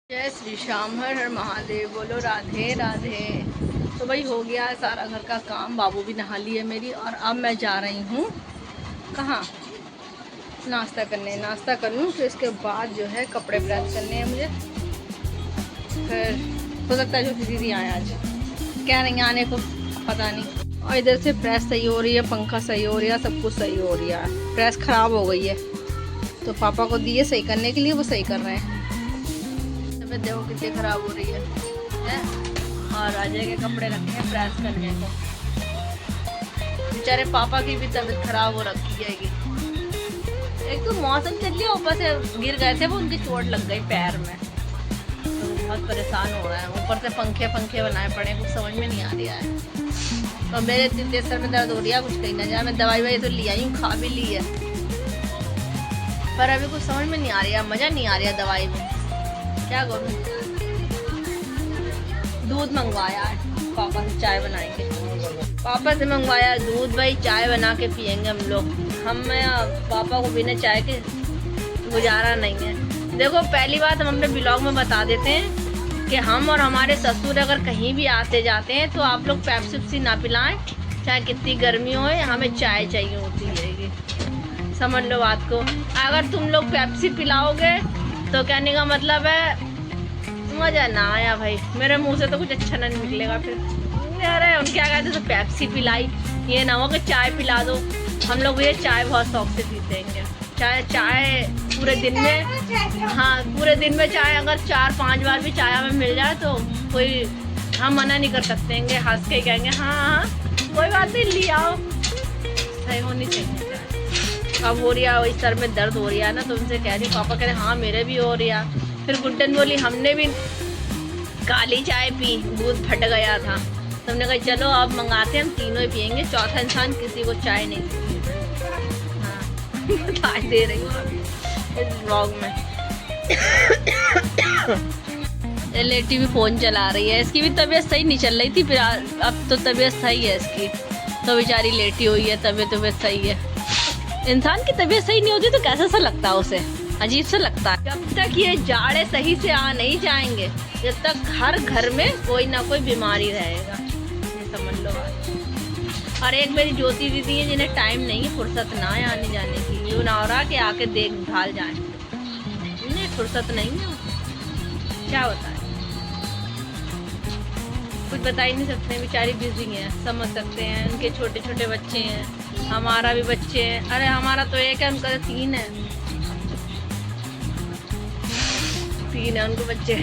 जय श्री श्याम, हर हर महादेव, बोलो राधे राधे। तो भाई हो गया है सारा घर का काम, बाबू भी नहा ली है मेरी। और अब मैं जा रही हूँ कहाँ, नाश्ता करने। नाश्ता कर लूँ फिर इसके बाद जो है कपड़े प्रेस करने हैं मुझे। फिर हो सकता है जो दीदी आए आज, कह रही हैं आने को, पता नहीं। और इधर से प्रेस सही हो रही है, पंखा सही हो रहा है, सब कुछ सही हो रहा है। प्रेस ख़राब हो गई है तो पापा को दिए सही करने के लिए, वो सही कर रहे हैं। देखो कितनी खराब हो रही है, और अजय के कपड़े रखे हैं प्रेस करने को। बेचारे पापा की भी तबीयत खराब हो रखी है। एक तो मौसम चल रहा, ऊपर से गिर गए थे वो, उनकी चोट लग गई पैर में, तो बहुत परेशान हो रहा है। ऊपर से पंखे बनाए पड़े, कुछ समझ में नहीं आ रहा है। तो मेरे इतने सर में दर्द हो रहा है, कुछ कहीं ना जाए। मैं दवाई तो ली आई हूँ, खा भी ली है, पर अभी कुछ समझ में नहीं आ रहा, मज़ा नहीं आ रहा दवाई में। क्या करूँ? दूध मंगवाया है, पापा से चाय बनाएंगे। पापा से मंगवाया दूध, भाई चाय बना के पियेंगे हम लोग। हम पापा को बिना चाय के गुजारा नहीं है। देखो पहली बात हम अपने ब्लॉग में बता देते हैं कि हम और हमारे ससुर अगर कहीं भी आते जाते हैं तो आप लोग पेप्सी ना पिलाएं, चाहे कितनी गर्मी हो, हमें चाय चाहिए होती है। समझ लो बात को। अगर तुम लोग पेप्सी पिलाओगे तो कहने का मतलब है मज़ा ना आया भाई, मेरे मुंह से तो कुछ अच्छा ना निकलेगा। फिर अरे उनके क्या कहते तो पेप्सी पिलाई, ये ना हो कि चाय पिला दो। हम लोग ये चाय बहुत शौक से पीते हैं। चाय पूरे दिन में, हाँ पूरे दिन में चाय अगर 4-5 बार भी चाय हमें मिल जाए तो कोई हम मना नहीं कर सकते हैं, हंस के कहेंगे हाँ कोई बात नहीं ले आओ। सही होनी चाहिए। अब हो रहा है, इस सर में दर्द हो रहा है ना, तो उनसे कह रही पापा कह रहे हाँ मेरे भी हो रहा। फिर गुड्डन बोली हमने भी काली चाय पी, दूध फट गया था, तो हमने कहा चलो अब मंगाते हैं, हम तीनों ही पियेंगे, चौथा इंसान किसी को चाय नहीं पीती। हाँ बता दे रही हूँ इस ब्लॉग में। लेटी भी फ़ोन चला रही है, इसकी भी तबीयत सही नहीं चल रही थी, फिर अब तो तबीयत सही है इसकी, तो बेचारी लेटी हुई है, तबीयत सही है। इंसान की तबीयत सही नहीं होती तो कैसा सा लगता है उसे, अजीब सा लगता है। जब तक ये जाड़े सही से आ नहीं जाएंगे, जब तक हर घर में कोई ना कोई बीमारी रहेगा, ये समझ लो बात। और एक मेरी ज्योति दीदी है जिन्हें टाइम नहीं, फुर्सत ना है आने जाने की, यूँ ना हो रहा कि आके देखभाल जाए, इन्हें फुर्सत नहीं है। क्या बताए, कुछ बता ही नहीं सकते, बेचारी बिजी हैं, समझ सकते हैं। उनके छोटे छोटे बच्चे हैं, हमारा भी बच्चे हैं। अरे हमारा तो एक है, उनका 3 है, 3 है उनको बच्चे,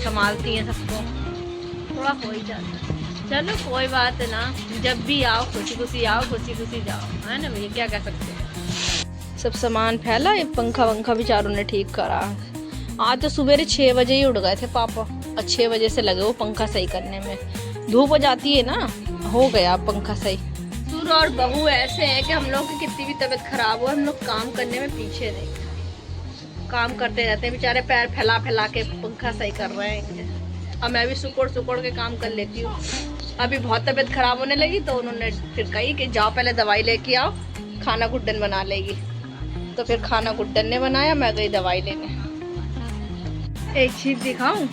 संभालती हैं सबको, थोड़ा हो ही जाता है। चलो कोई बात है ना, जब भी आओ खुशी खुशी आओ, खुशी खुशी जाओ, है ना भैया, क्या कह सकते हैं। सब सामान फैला, ये पंखा वंखा भी चारों ने ठीक करा। आज तो सुबह 6 बजे ही उठ गए थे पापा, और 6 बजे से लगे वो पंखा सही करने में। धूप हो जाती है ना, हो गया पंखा सही। ससुर और बहू ऐसे हैं कि हम लोग की कितनी भी तबीयत खराब हो, हम लोग काम करने में पीछे नहीं, काम करते रहते हैं। बेचारे पैर फैला फैला के पंखा सही कर रहे हैं, और मैं भी सुकड़ के काम कर लेती हूँ। अभी बहुत तबीयत खराब होने लगी तो उन्होंने फिर कही कि जाओ पहले दवाई लेके आओ, खाना गुड्डन बना लेगी। तो फिर खाना गुड्डन ने बनाया, मैं गई दवाई लेने। एक चीज दिखाऊं?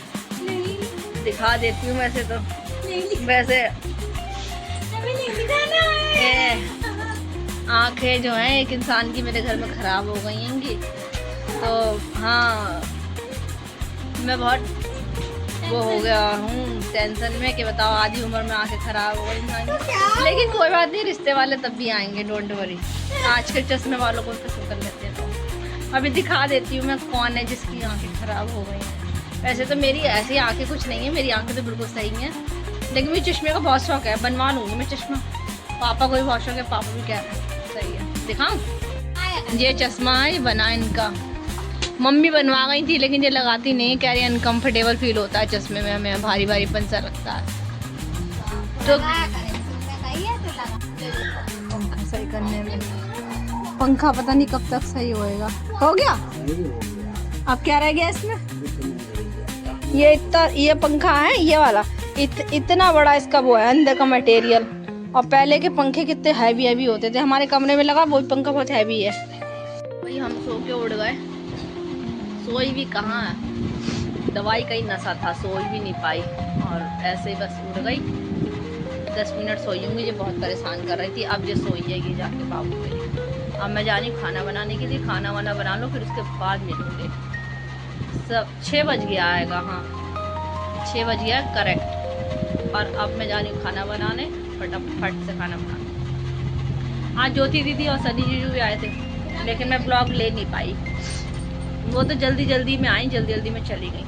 दिखा देती हूँ वैसे तो, वैसे आँखें जो हैं एक इंसान की मेरे घर में ख़राब हो गई हैं, तो हाँ मैं बहुत वो हो गया हूँ टेंशन में कि बताओ आधी उम्र में आंखें ख़राब हो गई इंसान की। लेकिन कोई बात नहीं, रिश्ते वाले तब भी आएंगे, डोंट वरी। आजकल चश्मे वालों को तो कर लेते हैं। तो अभी दिखा देती हूँ मैं कौन है जिसकी आंखें ख़राब हो गई हैं। वैसे तो मेरी ऐसी आंखें कुछ नहीं है, मेरी आंखें तो बिल्कुल सही हैं, लेकिन मुझे चश्मे का बहुत शौक है, बनवा लूँगी मैं चश्मा। पापा को भी बहुत शौक है, पापा भी कह रहे हैं सही है। दिखाऊँ? ये चश्मा है, ये बना इनका, मम्मी बनवा गई थी लेकिन ये लगाती नहीं, कह रही अनकम्फर्टेबल फील होता है चश्मे में, हमें भारी भारी पंसा लगता है। तो पंखा सही करने में, पंखा पता नहीं कब तक सही होएगा। हो गया? अब क्या रह गया इसमें? ये पंखा है, ये वाला इतना बड़ा इसका वो है अंदर का मटेरियल, और पहले के पंखे कितने हैवी होते थे। हमारे कमरे में लगा वो पंखा बहुत हैवी है। वही हम सो के उड़ गए, सोई भी कहाँ है, दवाई का ही नशा था, सो भी नहीं पाई और ऐसे ही बस उड़ गई। 10 मिनट सोई हूँ, मुझे बहुत परेशान कर रही थी। अब ये सोई जाएगी जाके बाबू के लिए। अब मैं जा रही हूँ खाना बनाने के लिए, खाना वाना बना लो फिर उसके बाद मिलूँगी। सब 6 बज गया आएगा, हाँ 6 बज गया करेक्ट। और अब मैं जा रही हूँ खाना बनाने, फटाफट से खाना बनाने। आज ज्योति दीदी और सनी जीजू भी आए थे, लेकिन मैं ब्लॉग ले नहीं पाई। वो तो जल्दी जल्दी में आई, जल्दी जल्दी में चली गई।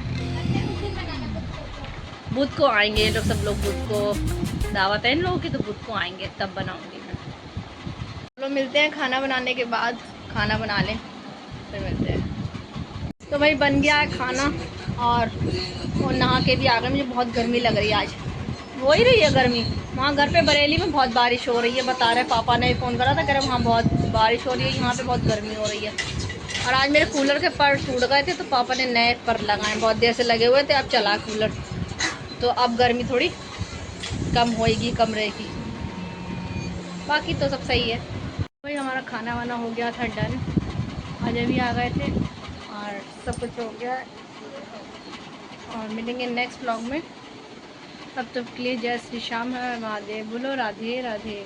बुध को आएंगे ये लोग, सब लोग बुध को दावत है इन लोगों की, तो बुध को आएंगे तब बनाऊंगी मैं। लोग मिलते हैं खाना बनाने के बाद, खाना बना लें फिर मिलते हैं। तो भाई बन गया है खाना और नहा के भी आ गए। मुझे बहुत गर्मी लग रही है आज, हो ही रही है गर्मी। वहाँ घर पे बरेली में बहुत बारिश हो रही है, बता रहे पापा ने फ़ोन करा था, कह रहे वहाँ बहुत बारिश हो रही है, यहाँ पे बहुत गर्मी हो रही है। और आज मेरे कूलर के पर टूट गए थे, तो पापा ने नए पर लगाए, बहुत देर से लगे हुए थे, अब चला कूलर, तो अब गर्मी थोड़ी कम होएगी, कम रहेगी। बाकी तो सब सही है। भाई हमारा खाना वाना हो गया था डन, अजय भी आ गए थे और सब कुछ हो गया है। और मिलेंगे नेक्स्ट व्लॉग में, तब तक के लिए जय श्री श्याम है, महादेव बोलो, राधे राधे।